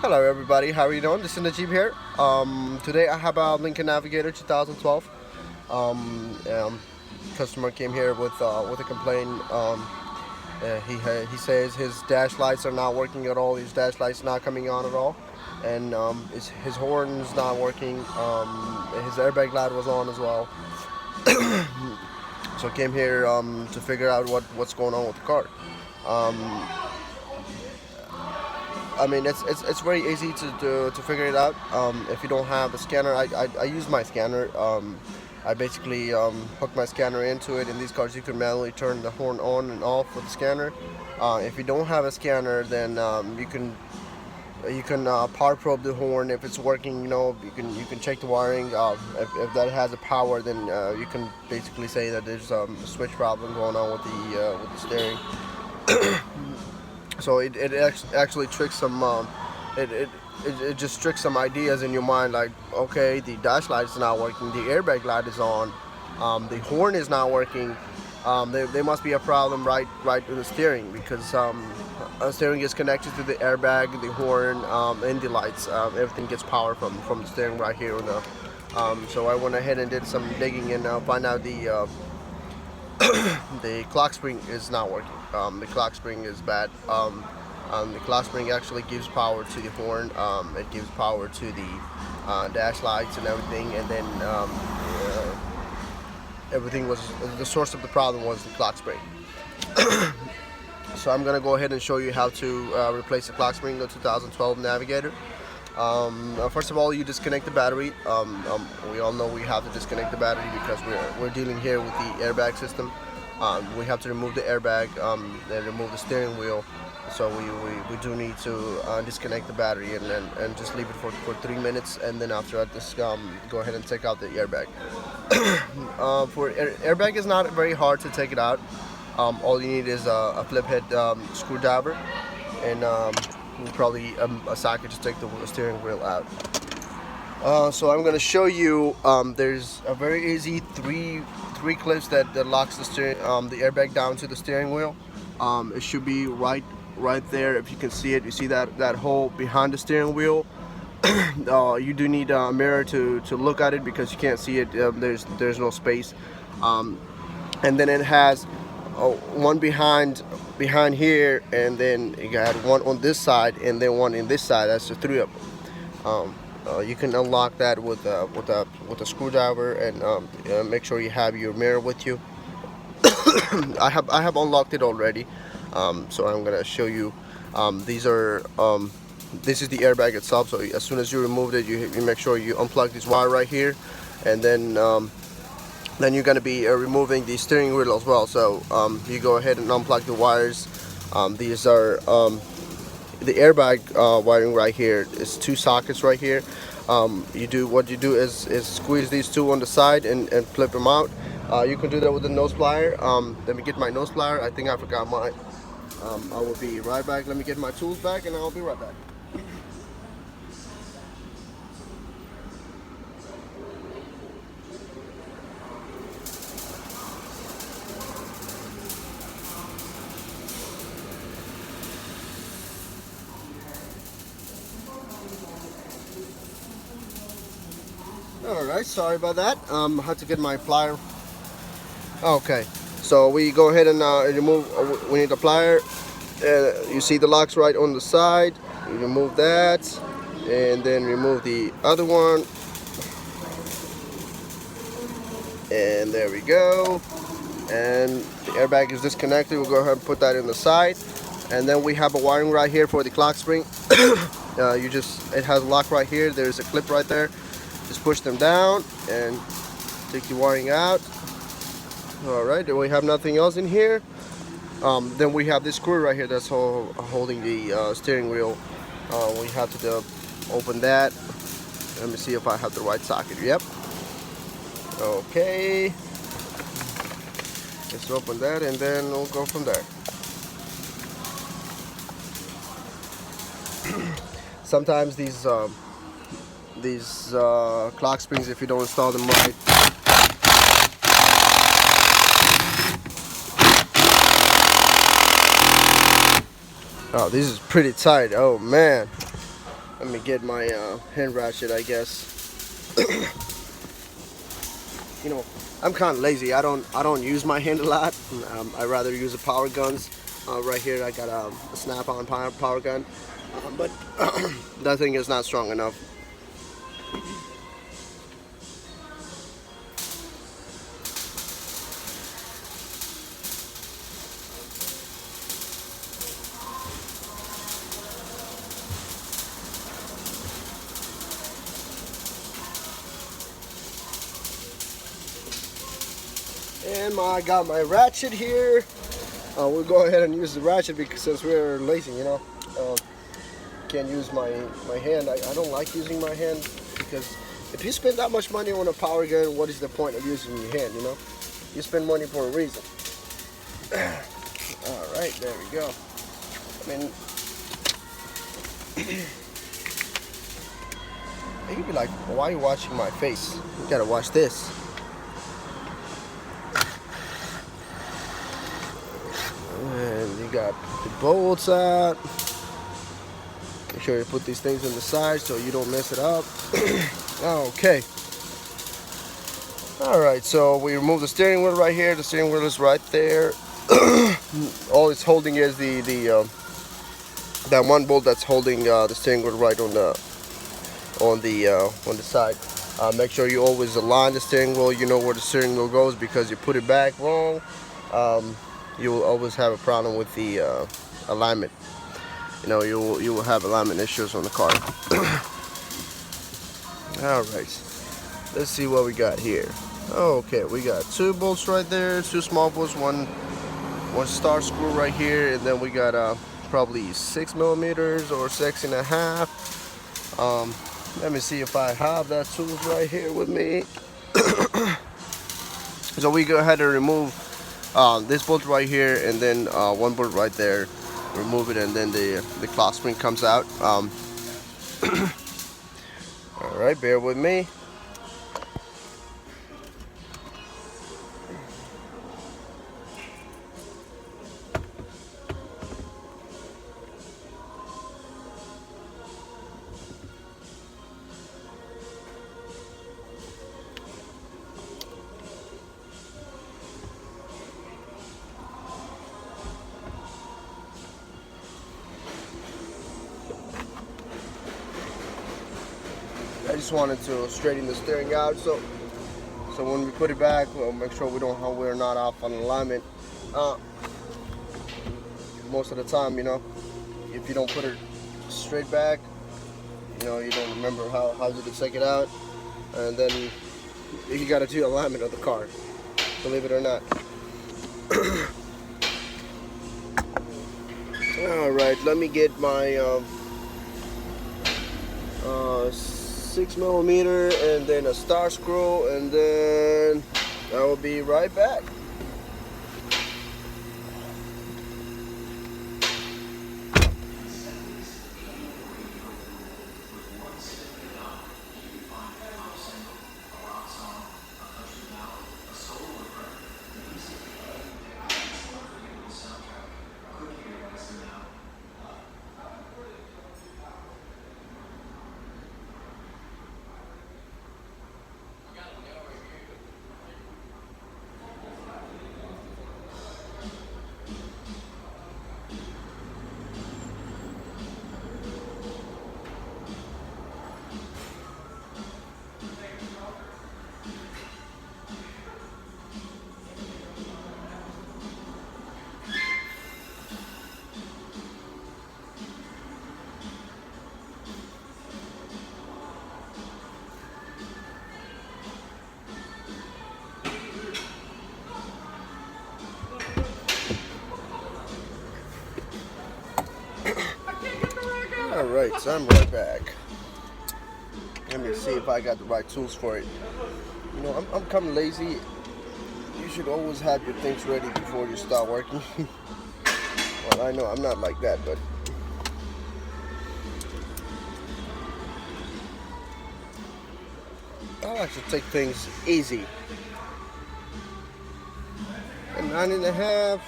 Hello everybody, how are you doing? This is Najib here. Today I have a Lincoln Navigator 2012. Customer came here with a complaint. He says his dash lights are not working at all. His dash lights not coming on at all, and his horn is not working. His airbag light was on as well. So I came here to figure out what's going on with the car. Um, I mean, it's very easy to figure it out. If you don't have a scanner, I use my scanner. I basically hook my scanner into it. In these cars, you can manually turn the horn on and off with the scanner. If you don't have a scanner, then you can power probe the horn. If it's working, you can check the wiring. If that has a power, then you can basically say that there's a switch problem going on with the steering. So it actually tricks some it just tricks some ideas in your mind, like, okay, the dash light is not working, the airbag light is on, the horn is not working. There must be a problem right with the steering, because the steering is connected to the airbag, the horn, and the lights. Everything gets power from the steering right here on the. So I went ahead and did some digging and find out the clock spring is not working. The clock spring is bad. The clock spring actually gives power to the horn. It gives power to the dash lights and everything. And then everything was the source of the problem was the clock spring. So I'm gonna go ahead and show you how to replace the clock spring in the 2012 Navigator. First of all, you disconnect the battery. We all know we have to disconnect the battery because we're dealing here with the airbag system. We have to remove the airbag, then remove the steering wheel. So we do need to disconnect the battery and just leave it for 3 minutes, and then after that, just go ahead and take out the airbag. Airbag is not very hard to take it out. All you need is a flip head screwdriver and probably a socket to take the steering wheel out. So I'm going to show you. There's a very easy three clips that locks the airbag down to the steering wheel. It should be right there. If you can see it, you see that hole behind the steering wheel. You do need a mirror to look at it because you can't see it. There's no space. And then it has one behind here, and then you got one on this side, and then one in this side. That's the three of them. You can unlock that with a screwdriver, and make sure you have your mirror with you. I have unlocked it already, so I'm gonna show you. This is the airbag itself. So as soon as you remove it, you make sure you unplug this wire right here, and then you're going to be removing the steering wheel as well. So you go ahead and unplug the wires. These are the airbag wiring right here. Is two sockets right here. What you do is squeeze these two on the side and flip them out. You can do that with a nose plier. Let me get my nose plier. I think I forgot mine. I will be right back. Let me get my tools back, and I'll be right back. Alright, sorry about that. I had to get my plier. Okay, so we go ahead and remove, we need a plier. You see the locks right on the side. You remove that, and then remove the other one. And there we go. And the airbag is disconnected. We'll go ahead and put that in the side. And then we have a wiring right here for the clock spring. It has a lock right here. There's a clip right there. Just push them down and take the wiring out. Alright, then we have nothing else in here. Then we have this screw right here that's holding the steering wheel. We have to open that. Let me see if I have the right socket. Yep. Okay. Let's open that, and then we'll go from there. Sometimes these clock springs, if you don't install them right, oh, this is pretty tight. Oh man, Let me get my hand ratchet, I guess. You know, I'm kind of lazy. I don't use my hand a lot. I rather use the power guns. Right here, I got a snap-on power gun, but that thing is not strong enough. And I got my ratchet here. We'll go ahead and use the ratchet because since we're lazy, you know, can't use my hand. I don't like using my hand because if you spend that much money on a power gun, what is the point of using your hand? You know, you spend money for a reason. All right, there we go. I mean, you'd be like, why are you watching my face? You gotta watch this. And you got the bolts out. Make sure you put these things on the side so you don't mess it up. Okay. Alright, so we remove the steering wheel right here. The steering wheel is right there. All it's holding is that one bolt that's holding the steering wheel right on the side. Make sure you always align the steering wheel. You know where the steering wheel goes, because you put it back wrong. You will always have a problem with the alignment. You know, you will have alignment issues on the car. All right, let's see what we got here. Okay, we got 2 bolts right there, 2 small bolts, one star screw right here, and then we got probably 6 millimeters or 6.5. Let me see if I have that tools right here with me. So we go ahead and remove this bolt right here, and then one bolt right there. Remove it, and then the cloth spring comes out. All right, bear with me. I just wanted to straighten the steering out, so when we put it back, we'll make sure we're not off on alignment. Most of the time, you know, if you don't put it straight back, you know, you don't remember how you to take it out, and then you got to do alignment of the car, believe it or not. All right, let me get my 6 millimeter and then a star screw, and then I will be right back. Alright, so I'm right back. Let me see if I got the right tools for it. You know, I'm kind of lazy. You should always have your things ready before you start working. Well, I know I'm not like that, but I like to take things easy. A 9.5.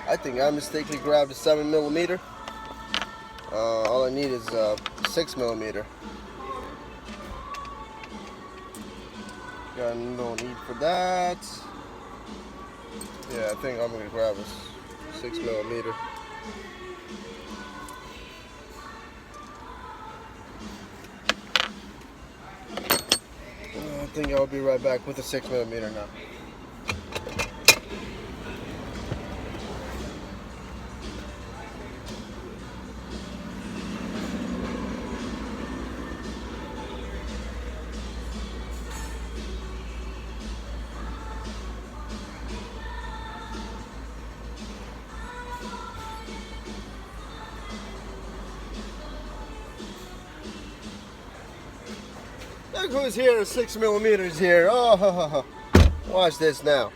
I think I mistakenly grabbed a 7 millimeter. All I need is 6mm. Got no need for that. Yeah, I think I'm gonna grab a 6mm. I think I'll be right back with a 6mm now. Look who's here, 6mm here. Oh, watch this now.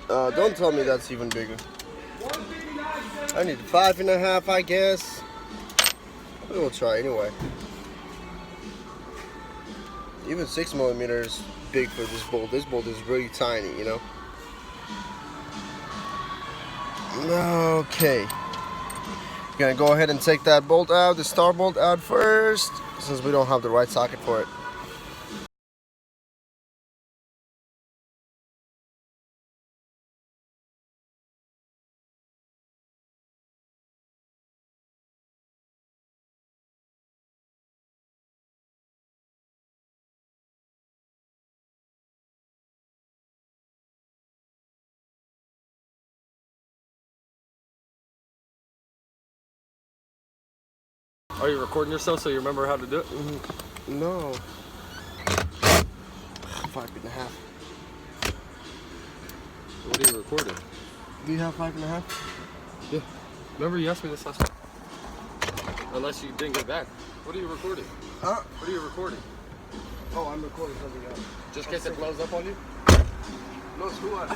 Don't tell me that's even bigger. I need 5.5, I guess. We will try anyway. Even 6mm is big for this bolt. This bolt is really tiny, you know. Okay. Gonna go ahead and take that bolt out, the star bolt out first, since we don't have the right socket for it. Are you recording yourself so you remember how to do it? No. 5.5. What are you recording? Do you have 5.5? Yeah. Remember you asked me this last time? Unless you didn't get back. What are you recording? Huh? What are you recording? Oh, I'm recording something else. Just in case it blows up on you? No, screw on.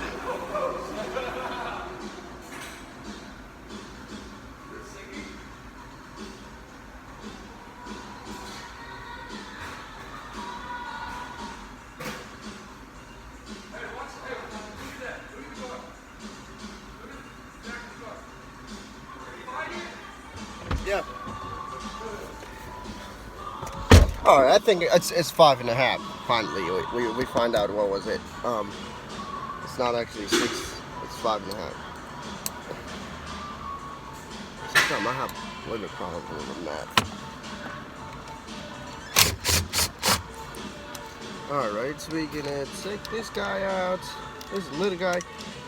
Yeah. All right, I think it's 5.5. Finally, we find out what was it. It's not actually 6. It's 5.5. Sometimes I have a little problem with math. All right, so we're gonna take this guy out. This little guy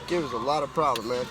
gives us a lot of problem, man.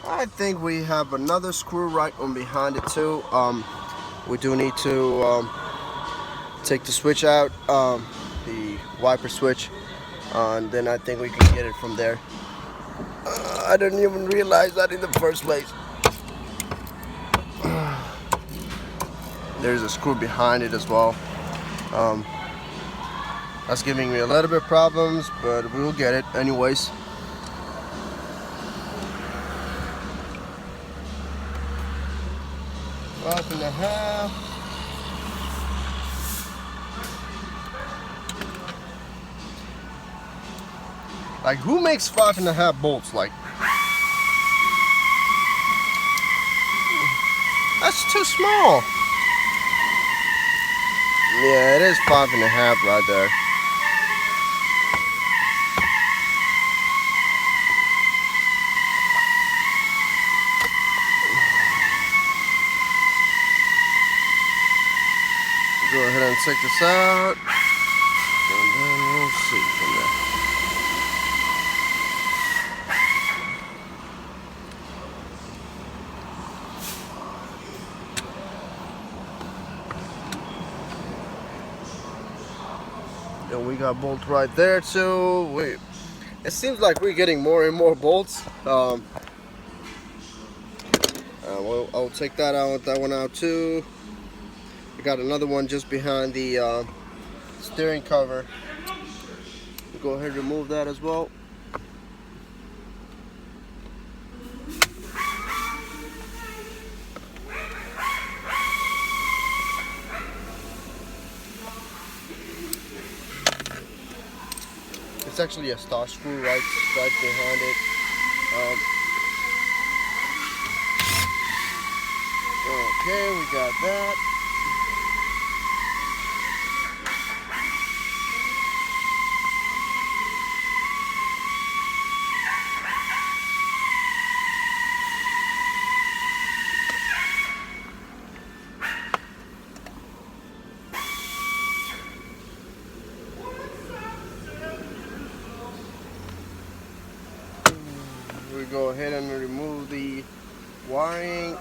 I think we have another screw right on behind it too. We do need to take the switch out, the wiper switch, and then I think we can get it from there. I didn't even realize that in the first place. There's a screw behind it as well. That's giving me a little bit of problems, but we will get it anyways. Five and a half. Like, who makes 5.5 bolts? Like, that's too small. Yeah, it is 5.5 right there. Go ahead and check this out, and then we'll see from there. And we got bolt right there too. It seems like we're getting more and more bolts. I'll take that out, that one out too. We got another one just behind the steering cover. We'll go ahead and remove that as well. It's actually a star screw right behind it. Okay, we got that. We go ahead and remove the wiring.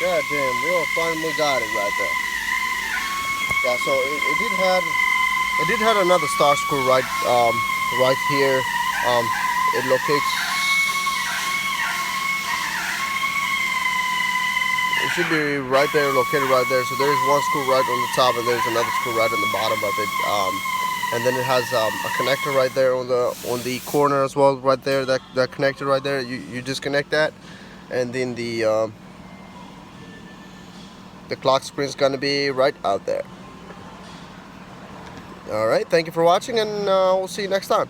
God damn, we all finally got it right there. Yeah, so it did have another star screw right here. It locates. It should be right there, located right there. So there's one screw right on the top, and there's another screw right on the bottom of it. And then it has a connector right there on the corner as well, right there. That connector right there. You disconnect that, and then the clock screen is gonna be right out there. All right, thank you for watching, and we'll see you next time.